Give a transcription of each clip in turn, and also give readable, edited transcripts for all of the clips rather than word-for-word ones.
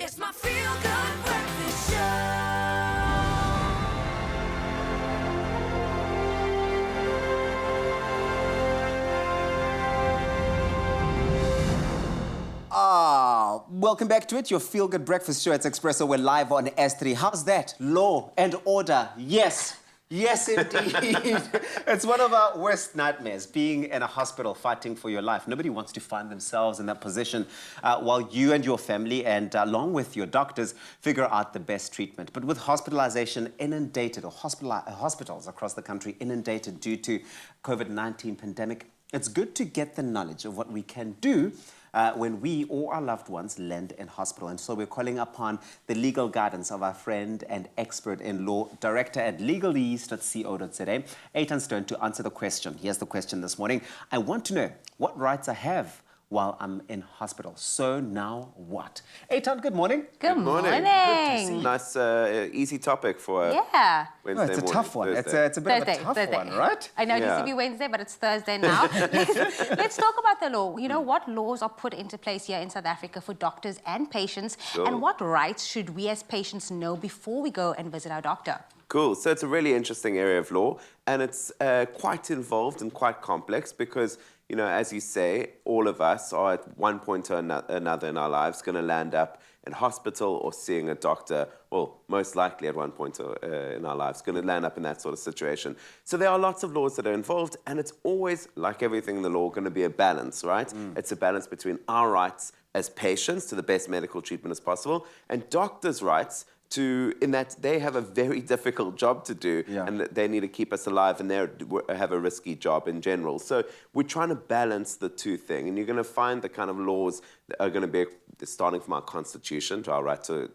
It's my feel-good breakfast show. Welcome back to it, your feel-good breakfast show. It's Expresso. We're live on S3. How's that? Law and order. Yes. Yes, indeed. It's one of our worst nightmares, being in a hospital fighting for your life. Nobody wants to find themselves in that position while you and your family and along with your doctors figure out the best treatment. But with hospitalisation inundated, or hospitals across the country inundated due to COVID-19 pandemic, it's good to get the knowledge of what we can do when we or our loved ones land in hospital. And so we're calling upon the legal guidance of our friend and expert in law, Director at Legalese.co.za, Eitan Stern, to answer the question. Here's the question this morning. I want to know what rights I have while I'm in hospital. So now what? Eitan, good morning. Good morning. Good to see you. Nice, easy topic for Wednesday it's a morning. tough one. Thursday. It's a bit of a tough one, right? I know it used to be Wednesday, but it's Thursday now. Let's talk about the law. You know, what laws are put into place here in South Africa for doctors and patients, and what rights should we as patients know before we go and visit our doctor? Cool. So it's a really interesting area of law, and it's quite involved and quite complex because, you know, as you say, all of us are at one point or another in our lives going to land up in hospital or seeing a doctor, well, most likely at one point in our lives, going to land up in that sort of situation. So there are lots of laws that are involved, and it's always, like everything in the law, going to be a balance, right? It's a balance between our rights as patients to the best medical treatment as possible, and doctors' rights in that they have a very difficult job to do, and they need to keep us alive, and they have a risky job in general. So we're trying to balance the two things, and you're going to find the kind of laws that are going to be starting from our constitution to our right to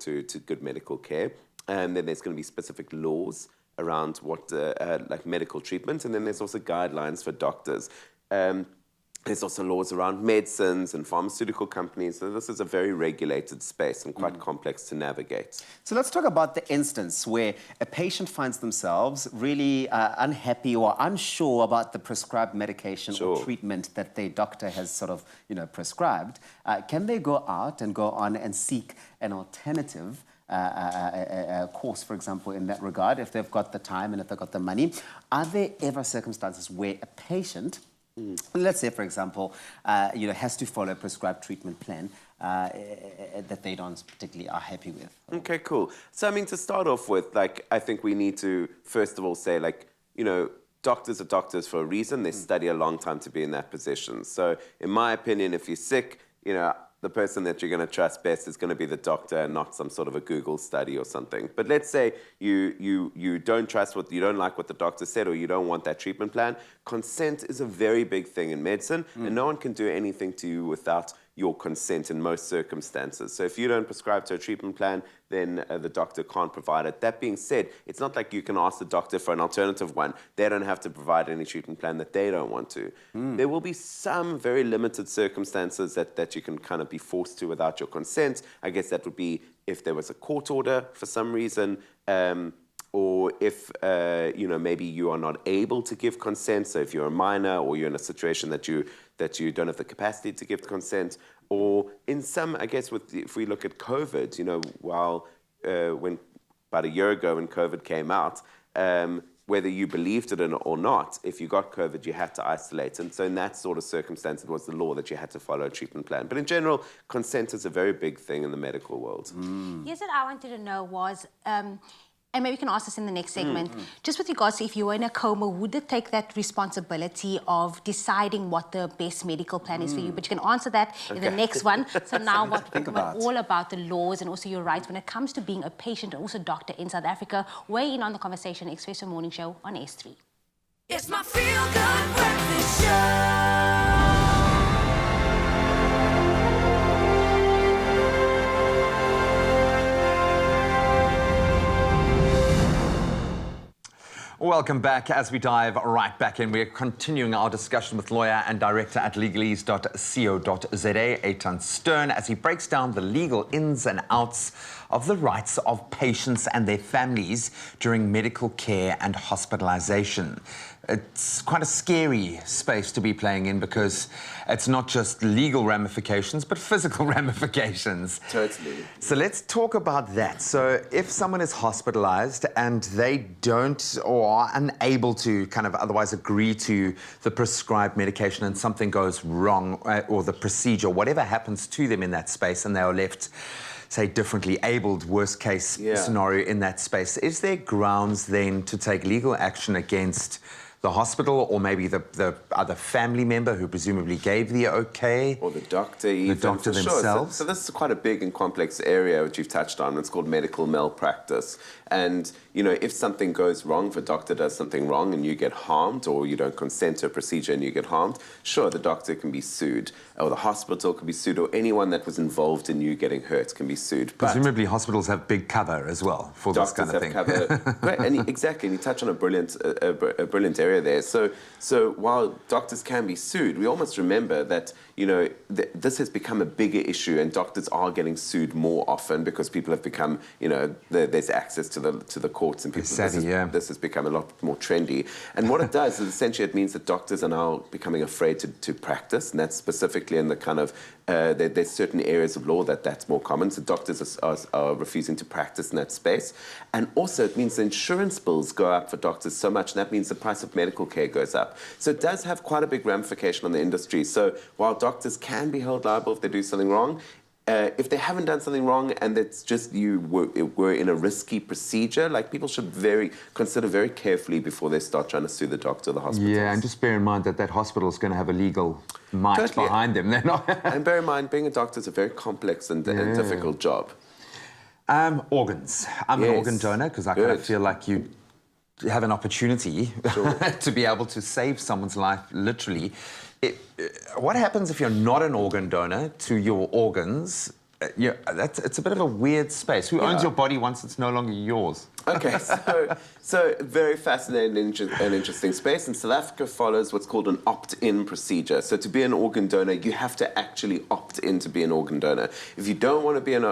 good medical care, and then there's going to be specific laws around what like medical treatment, and then there's also guidelines for doctors. There's also laws around medicines and pharmaceutical companies. So this is a very regulated space and quite complex to navigate. So let's talk about the instance where a patient finds themselves really unhappy or unsure about the prescribed medication or treatment that their doctor has sort of, you know, prescribed. Can they go out and go on and seek an alternative course, for example, in that regard, if they've got the time and if they've got the money? Are there ever circumstances where a patient, let's say, for example, you know, has to follow a prescribed treatment plan that they don't particularly are happy with? Okay, cool. So, I mean, to start off with, like, I think we need to, first of all, say, like, you know, doctors are doctors for a reason. They study a long time to be in that position. So, in my opinion, if you're sick, you know, the person that you're going to trust best is going to be the doctor and not some sort of a Google study or something. But let's say you don't trust you don't like what the doctor said, or you don't want that treatment plan. Consent is a very big thing in medicine, and no one can do anything to you without your consent in most circumstances. So if you don't prescribe to a treatment plan, then the doctor can't provide it. That being said, it's not like you can ask the doctor for an alternative one. They don't have to provide any treatment plan that they don't want to. There will be some very limited circumstances that you can kind of be forced to without your consent. I guess that would be if there was a court order for some reason, or if, you know, maybe you are not able to give consent. So if you're a minor or you're in a situation that you don't have the capacity to give consent, or in some, I guess, if we look at COVID, you know, while about a year ago when COVID came out, whether you believed it or not, if you got COVID, you had to isolate. And so in that sort of circumstance, it was the law that you had to follow a treatment plan. But in general, consent is a very big thing in the medical world. Yes, what I wanted to know was, and maybe we can ask this in the next segment, just with regards to if you were in a coma, would it take that responsibility of deciding what the best medical plan is for you? But you can answer that in the next one. So now we're all about the laws and also your rights when it comes to being a patient and also doctor in South Africa. Weigh in on the conversation, Expresso Morning Show on S3. It's my feel-good breakfast show. Welcome back. As we dive right back in, we're continuing our discussion with lawyer and director at Legalese.co.za, Eitan Stern, as he breaks down the legal ins and outs of the rights of patients and their families during medical care and hospitalisation. it's quite a scary space to be playing in because it's not just legal ramifications, but physical ramifications. Totally. So let's talk about that. So if someone is hospitalized and they don't or are unable to kind of otherwise agree to the prescribed medication and something goes wrong or the procedure, whatever happens to them in that space and they are left, say, differently abled, worst case scenario in that space, is there grounds then to take legal action against the hospital or maybe the other family member who presumably gave the okay? Or the doctor even. The doctor for themselves? Sure. So this is quite a big and complex area which you've touched on. It's called medical malpractice. And, you know, if something goes wrong, if a doctor does something wrong and you get harmed or you don't consent to a procedure and you get harmed, sure, the doctor can be sued or the hospital can be sued or anyone that was involved in you getting hurt can be sued. But Presumably hospitals have big cover as well for this kind of thing. Doctors have cover. Right, and exactly, and you touch on a brilliant area there. So while doctors can be sued, we almost remember that, you know, this has become a bigger issue and doctors are getting sued more often because people have become, you know, there's access to the courts and people. This has become a lot more trendy. And what it does is essentially it means that doctors are now becoming afraid to practice, and that's specifically in the kind of there's certain areas of law that's more common. So doctors are refusing to practice in that space. And also it means the insurance bills go up for doctors so much, and that means the price of medical care goes up. So it does have quite a big ramification on the industry. So while doctors can be held liable if they do something wrong, if they haven't done something wrong and it's just you were in a risky procedure, like people should consider very carefully before they start trying to sue the doctor or the hospital. Yeah, and just bear in mind that hospital is going to have a legal might behind them. They're not. And bear in mind, being a doctor is a very complex and difficult job. Organs. I'm an organ donor because I kind of feel like you have an opportunity to be able to save someone's life, literally. What happens if you're not an organ donor to your organs? It's a bit of a weird space. Who owns your body once it's no longer yours? Okay, so very fascinating and interesting space. And South Africa follows what's called an opt-in procedure. So to be an organ donor, you have to actually opt in to be an organ donor. If you don't want to be an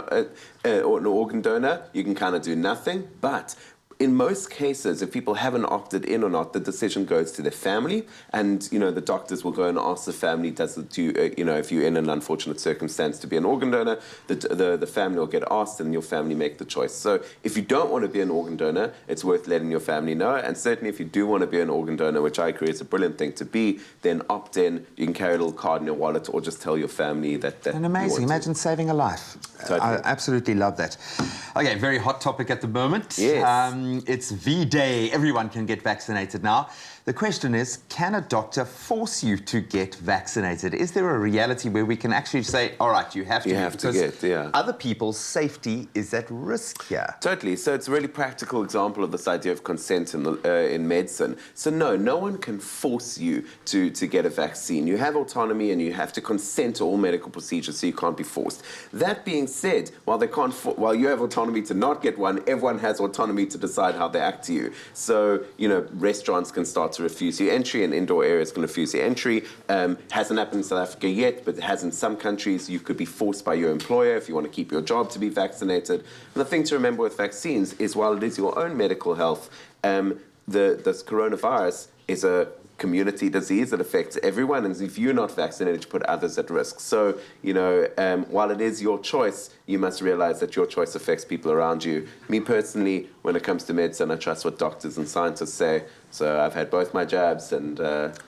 organ donor, you can kind of do nothing, but in most cases, if people haven't opted in or not, the decision goes to their family, and you know the doctors will go and ask the family, if you're in an unfortunate circumstance to be an organ donor, the family will get asked, and your family make the choice. So if you don't want to be an organ donor, it's worth letting your family know, and certainly if you do want to be an organ donor, which I agree is a brilliant thing to be, then opt in. You can carry a little card in your wallet, or just tell your family that. And amazing! Imagine saving a life. Totally. I absolutely love that. Okay, very hot topic at the moment. Yes. It's V-Day. Everyone can get vaccinated now. The question is, can a doctor force you to get vaccinated? Is there a reality where we can actually say, all right, you have to other people's safety is at risk here? Totally. So it's a really practical example of this idea of consent in medicine. So no one can force you to get a vaccine. You have autonomy and you have to consent to all medical procedures, so you can't be forced. That being said, while you have autonomy to not get one, everyone has autonomy to decide how they act to you. So, you know, restaurants can start to refuse you entry, and indoor areas can refuse you entry. Hasn't happened in South Africa yet, but it has in some countries. You could be forced by your employer if you want to keep your job to be vaccinated. And the thing to remember with vaccines is while it is your own medical health, this coronavirus is a community disease that affects everyone, and if you're not vaccinated, you put others at risk. So, you know, while it is your choice, you must realize that your choice affects people around you. Me personally, when it comes to medicine, I trust what doctors and scientists say. So I've had both my jabs, and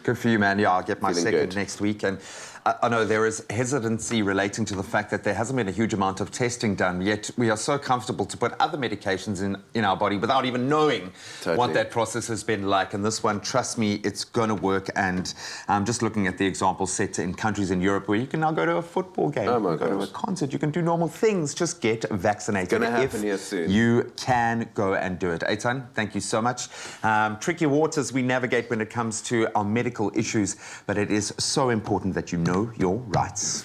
good for you, man. Yeah, I'll get my second good. next week. And I know there is hesitancy relating to the fact that there hasn't been a huge amount of testing done, yet we are so comfortable to put other medications in our body without even knowing what that process has been like. And this one, trust me, it's going to work. And I'm just looking at the examples set in countries in Europe where you can now go to a football game, go to a concert, you can do normal things, just get vaccinated. It's going to happen here soon. You can go and do it. Eitan, thank you so much. Tricky waters we navigate when it comes to our medical issues, but it is so important that you know your rights.